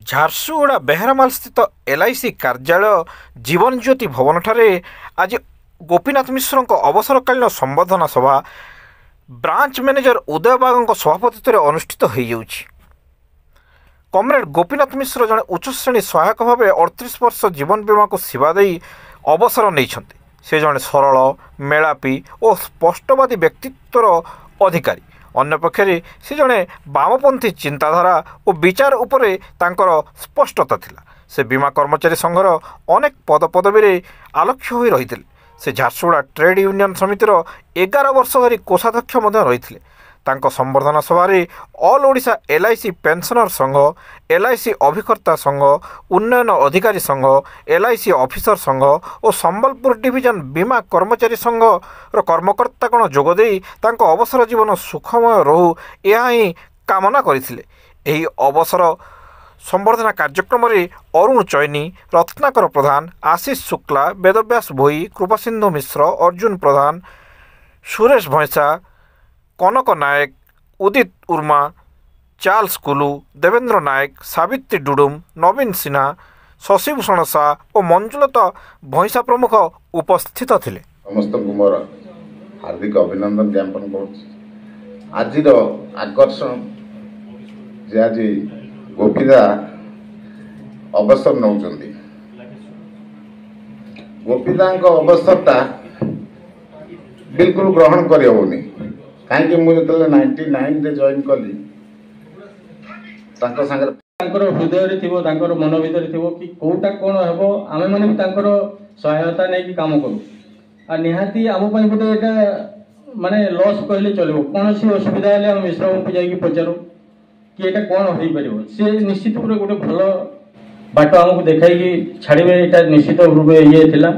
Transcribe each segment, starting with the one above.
ଝାରସୁଗୁଡ଼ା ବେହେରାମାଲ ସ୍ଥିତ LIC କାର୍ଯ୍ୟାଳୟ ଜୀବନ ଜ୍ୟୋତି ଭବନଠାରେ ଆଜି ଗୋପୀନାଥ ମିଶ୍ରଙ୍କ ଅବସରକାଳୀନ ସମ୍ବର୍ଦ୍ଧନା ସଭା ବ୍ରାଞ୍ଚ ମ୍ୟାନେଜର ଉଦୟ ବାଗଙ୍କ ସଭାପତିତ୍ୱରେ ଅନୁଷ୍ଠିତ ହୋଇଯାଉଛି। କମ୍ରେଡ୍ ଗୋପୀନାଥ ମିଶ୍ର ଜଣେ ଉଚ୍ଚଶ୍ରେଣୀ ସହାୟକ ଭାବେ 38 ବର୍ଷ ଜୀବନ ବୀମାକୁ ସେବା ଦେଇ ଅବସର ନେଇଛନ୍ତି। ସେ ଜଣେ ସରଳ, ମେଳାପୀ ଓ ସ୍ପଷ୍ଟବାଦୀ ବ୍ୟକ୍ତିତ୍ୱର ଅଧିକାରୀ। ଅନ୍ୟପକ୍ଷରେ ସେ ଜଣେ ବାମପନ୍ଥୀ ଚିନ୍ତାଧାରା ଓ ବିଚାର ଉପରେ ତାଙ୍କର ସ୍ପଷ୍ଟତା ଥିଲା। ସେ ବୀମା କର୍ମଚାରୀ ସଂଘର ଅନେକ ପଦପଦବୀରେ ଆଲକ୍ଷ୍ୟ ହୋଇ ରହିଥିଲେ। ସେ ଝାରସୁଗୁଡ଼ା ଟ୍ରେଡ୍ ୟୁନିୟନ ସମିତିର 11 ବର୍ଷ ଧରି କୋଷାଧ୍ୟକ୍ଷ ମଧ୍ୟ ରହିଥିଲେ। ତାଙ୍କ ସମ୍ବର୍ଦ୍ଧନା ସଭାରେ ଅଲ୍ ଓଡ଼ିଶା LIC ପେନ୍ସନର ସଂଘ, LIC ଅଭିକର୍ତ୍ତା ସଂଘ, ଉନ୍ନୟନ ଅଧିକାରୀ ସଂଘ, LIC ଅଫିସର ସଂଘ ଓ ସମ୍ବଲପୁର ଡିଭିଜନ ବୀମା କର୍ମଚାରୀ ସଂଘର କର୍ମକର୍ତ୍ତାଗଣ ଯୋଗଦେଇ ତାଙ୍କ ଅବସର ଜୀବନ ସୁଖମୟ ରହୁ ଏହା ହିଁ କାମନା କରିଥିଲେ। ଏହି ଅବସର ସମ୍ବର୍ଦ୍ଧନା କାର୍ଯ୍ୟକ୍ରମରେ ଅରୁଣ ଚୈନି, ରତ୍ନାକର ପ୍ରଧାନ, ଆଶିଷ ଶୁକ୍ଲା, ବେଦବ୍ୟାସ ଭୋଇ, କୃପାସିନ୍ଧୁ ମିଶ୍ର, ଅର୍ଜୁନ ପ୍ରଧାନ, ସୁରେଶ ଭଇଁସା, କନକ ନାୟକ, ଉଦିତ ଉର୍ମା, ଚାର୍ଲସ କୁଲୁ, ଦେବେନ୍ଦ୍ର ନାୟକ, ସାବିତ୍ରୀ ଡୁଡୁମ, ନବୀନ ସିହ୍ନା, ଶଶିଭୂଷଣ ସା ଓ ମଞ୍ଜୁଲତା ଭଇଁସା ପ୍ରମୁଖ ଉପସ୍ଥିତ ଥିଲେ। ସମସ୍ତଙ୍କୁ ମୋର ହାର୍ଦ୍ଦିକ ଅଭିନନ୍ଦନ ଜ୍ଞାପନ କରୁଛି। ଆଜିର ଆକର୍ଷଣ ଯେ ଆଜି ଗୋପୀଦା ଅବସର ନେଉଛନ୍ତି। ଗୋପୀଦାଙ୍କ ଅବସରଟା ବିଲକୁଲ ଗ୍ରହଣ କରିହେବନି। କାହିଁକି ମୁଁ ଯେତେବେଳେ 99ରେ ଜଏନ୍ କଲି ତାଙ୍କ ସାଙ୍ଗରେ ତାଙ୍କର ହୃଦୟରେ ଥିବ, ତାଙ୍କର ମନ ଭିତରେ ଥିବ କି କୋଉଟା କ'ଣ ହେବ, ଆମେମାନେ ବି ତାଙ୍କର ସହାୟତା ନେଇକି କାମ କରୁ। ଆଉ ନିହାତି ଆମ ପାଇଁ ଗୋଟେ ଏଇଟା ମାନେ ଲସ୍ କହିଲେ ଚଳିବ। କୌଣସି ଅସୁବିଧା ହେଲେ ଆମେ ମିଶ୍ରବାବୁଙ୍କୁ ଯାଇକି ପଚାରୁ କି ଏଇଟା କ'ଣ ହେଇପାରିବ। ସେ ନିଶ୍ଚିତ ଭାବରେ ଗୋଟେ ଭଲ ବାଟ ଆମକୁ ଦେଖାଇକି ଛାଡ଼ିବେ, ଏଇଟା ନିଶ୍ଚିତ ରୂପେ ଇଏ ଥିଲା।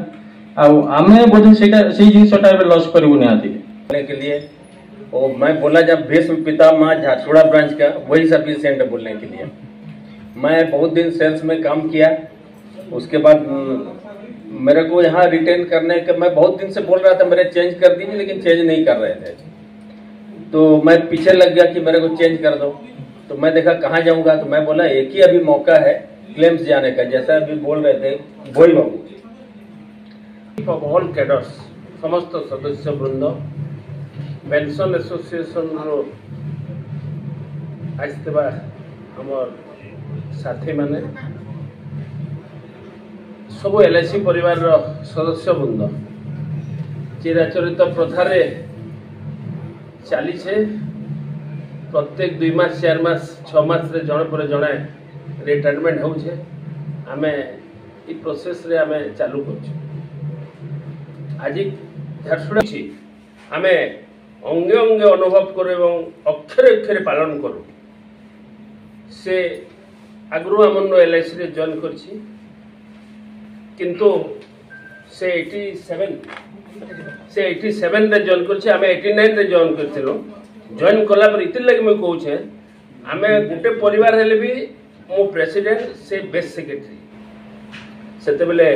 ଆଉ ଆମେ ବୋଧେ ସେଇଟା ସେଇ ଜିନିଷଟା ଏବେ ଲସ୍ କରିବୁ ନିହାତି के लिए। और मैं बोला जब भीष्म पितामह झारसुगड़ा ब्रांच का, वही सफिशिएंट है बोलने के लिए। मैं बहुत दिन सेल्स में काम किया, उसके बाद मेरे को यहाँ रिटेन करने के मैं बहुत दिन से बोल रहा था मेरे चेंज कर दीजिए, लेकिन चेंज नहीं कर रहे थे। तो मैं पीछे लग गया कि मेरे को चेंज कर दो। तो मैं देखा कहाँ जाऊँगा, तो मैं बोला एक ही अभी मौका है क्लेम्स जाने का, जैसा अभी बोल रहे थे भोई बाबू। ऑफ ऑल कैडर्स, समस्त सदस्य वृंद, पेंशन एसोसिएशन आसवा आमर साथी माने सब LIC परिवार सदस्य वृंद चिराचरित प्रथारे चली प्रत्येक 2 मास 4 मास 6 मास रे जड़े पर जड़े रिटायरमेंट होचे। आमे ई प्रोसेस रे आमे चालू करछु। आज झारसुगड़ा आमे अंगे अंगे अनुभव करूँ एवं अक्षरे अक्षरे पालन करूँ। से आगु आमन LIC रे जॉइन करछि, किंतु से 87 रे जॉइन करछि। आमे 89 रे जॉइन करथिलो। जॉइन कला पर इति लगे मैं कहूँ आमे गोटे परिवार हेले भी मो प्रेसिडेंट से बेस्ट सेक्रेटरी सेते बेले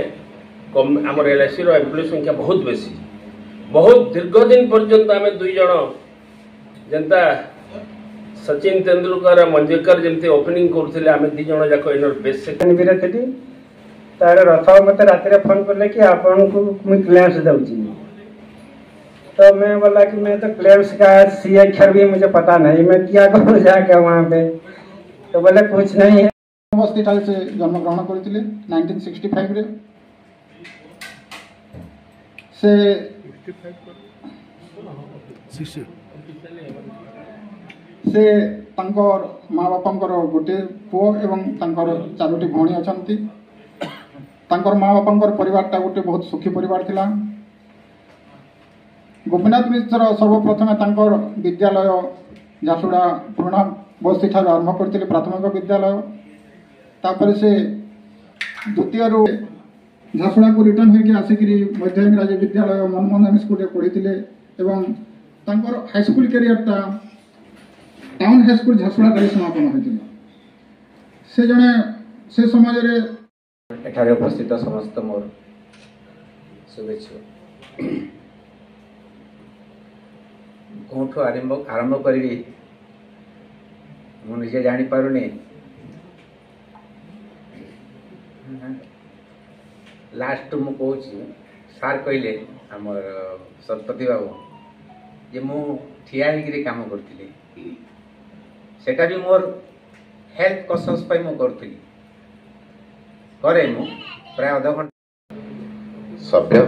आमर LIC रो एम्प्लॉय संख्या बहुत बेसी। बहुत दीर्घ दिन पर्यंत आम 2 जन जनता सचिन तेंदुलकर मंजेकर जमती ओपनिंग करथिले, आम 2 जन जाको इनर बेस सेक्रेटरी थी। तार रथ मत रात फोन कले कि आपन को मैं क्लेम्स दउची। तो मैं बोला कि मैं तो क्लेम्स का सी अक्षर भी मुझे पता नहीं, मैं क्या करूँ जाके वहाँ पे। तो बोले कुछ नहीं है। हॉस्पिटल से जन्म ग्रहण करथिले 1965 रे। से से तांकर माँ बापांकर गोटे पुओ एवं तांकर 4टी भौणी अछंती। तांकर माँ बापांकर परिवारटा गोटे बहुत सुखी परिवार थिला। गोपीनाथ मिश्र सर्वप्रथमे तांकर विद्यालय झारसुगड़ा पुराणा बस्ती ठार आरंभ करथिले प्राथमिक विद्यालय। तापर से द्वितीय रु झारसुगड़ा को रिटर्न होकर आसिक मध्य इंग्राजी विद्यालय मनमोहन स्कूल पढ़ी एवं तांकर हाईस्कूल कैरियरटा टाउन हाईस्कूल झारसुगड़ा समापन होता। से जड़े से समाज एठारे उपस्थित समस्त मोर शुभेच्छा। कौठू आरंभ करी मुझे जानी पारुनी ଲାଷ୍ଟ ମୁଁ କହୁଛି ସାର୍ କହିଲେ ଆମର ଶତପତି ବାବୁ ଯେ ମୁଁ ଠିଆ ହେଇକିରି କାମ କରିଥିଲି ସେଟା ବି ମୋର ହେଲ୍ଥ କନସସ୍ ପାଇଁ ମୁଁ କରୁଥିଲି କରେ ମୁଁ ପ୍ରାୟ ଅଧଘଣ୍ଟା ସଭ୍ୟ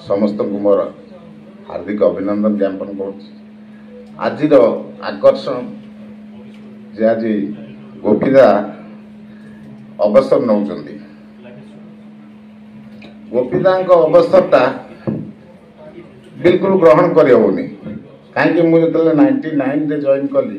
ସମସ୍ତଙ୍କୁ ମୋର ହାର୍ଦ୍ଦିକ ଅଭିନନ୍ଦନ ଜ୍ଞାପନ କରୁଛି। ଆଜିର ଆକର୍ଷଣ ଯେ ଆଜି ଗୋପୀଦା ଅବସର ନେଉଛନ୍ତି। ଗୋପୀଦାଙ୍କ ଅବସରଟା ବିଲକୁଲ ଗ୍ରହଣ କରିହେବନି। କାହିଁକି ମୁଁ ଯେତେବେଳେ 99ରେ ଜଏନ୍ କଲି